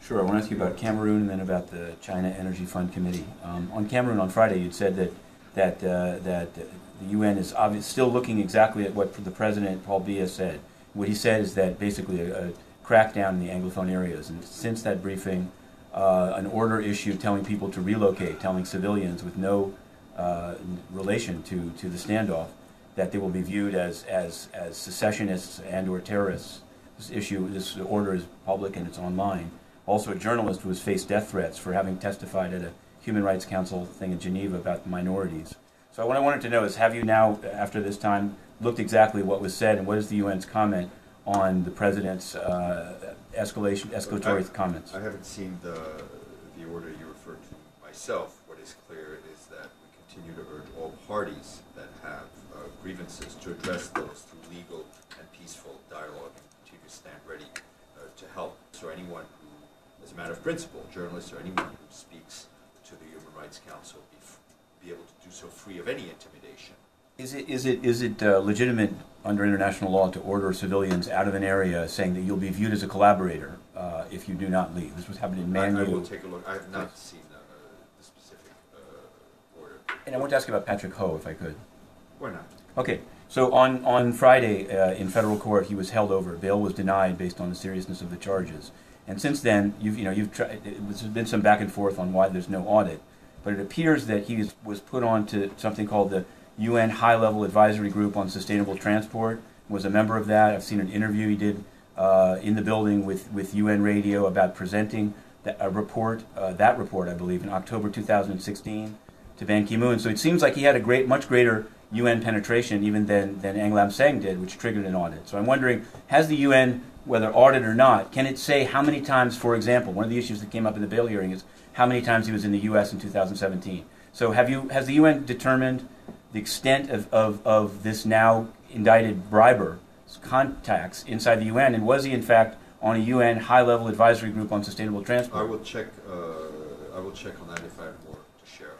Sure. I want to ask you about Cameroon and then about the China Energy Fund Committee. On Cameroon on Friday, you'd said that the UN is still looking exactly at what the President, Paul Biya, said. What he said is that basically a crackdown in the Anglophone areas. And since that briefing, an order issued telling people to relocate, telling civilians with no relation to the standoff that they will be viewed as secessionists and or terrorists. This order is public and it's online. Also, a journalist who has faced death threats for having testified at a Human Rights Council thing in Geneva about minorities. So what I wanted to know is, have you now, after this time, looked exactly what was said, and what is the UN's comment on the President's escalatory comments? I haven't seen the order you referred to myself. What is clear is that we continue to urge all parties that have grievances to address those through legal and peaceful dialogue, and continue to stand ready to help. So anyone who, as a matter of principle, journalists or anyone who speaks to the Human Rights Council be able to do so free of any intimidation. Is it legitimate under international law to order civilians out of an area, saying that you'll be viewed as a collaborator if you do not leave? This was happening in Manu. I will take a look. I have not seen the specific order. And I want to ask you about Patrick Ho, if I could. Why not? Okay. So on Friday in federal court, he was held over. Bail was denied based on the seriousness of the charges. And since then, there's been some back and forth on why there's no audit. But it appears that he was put on to something called the UN High-Level Advisory Group on Sustainable Transport, was a member of that. I've seen an interview he did in the building with UN Radio about presenting a report, that report, I believe, in October 2016 to Ban Ki-moon. So it seems like he had a much greater UN penetration even than Anglam did, which triggered an audit. So I'm wondering, has the UN, whether audit or not, can it say how many times, for example, one of the issues that came up in the bail hearing is how many times he was in the U.S. in 2017. So has the UN determined the extent of this now indicted briber's contacts inside the UN, and was he in fact on a UN high-level advisory group on sustainable transport? I will check on that if I have more to share.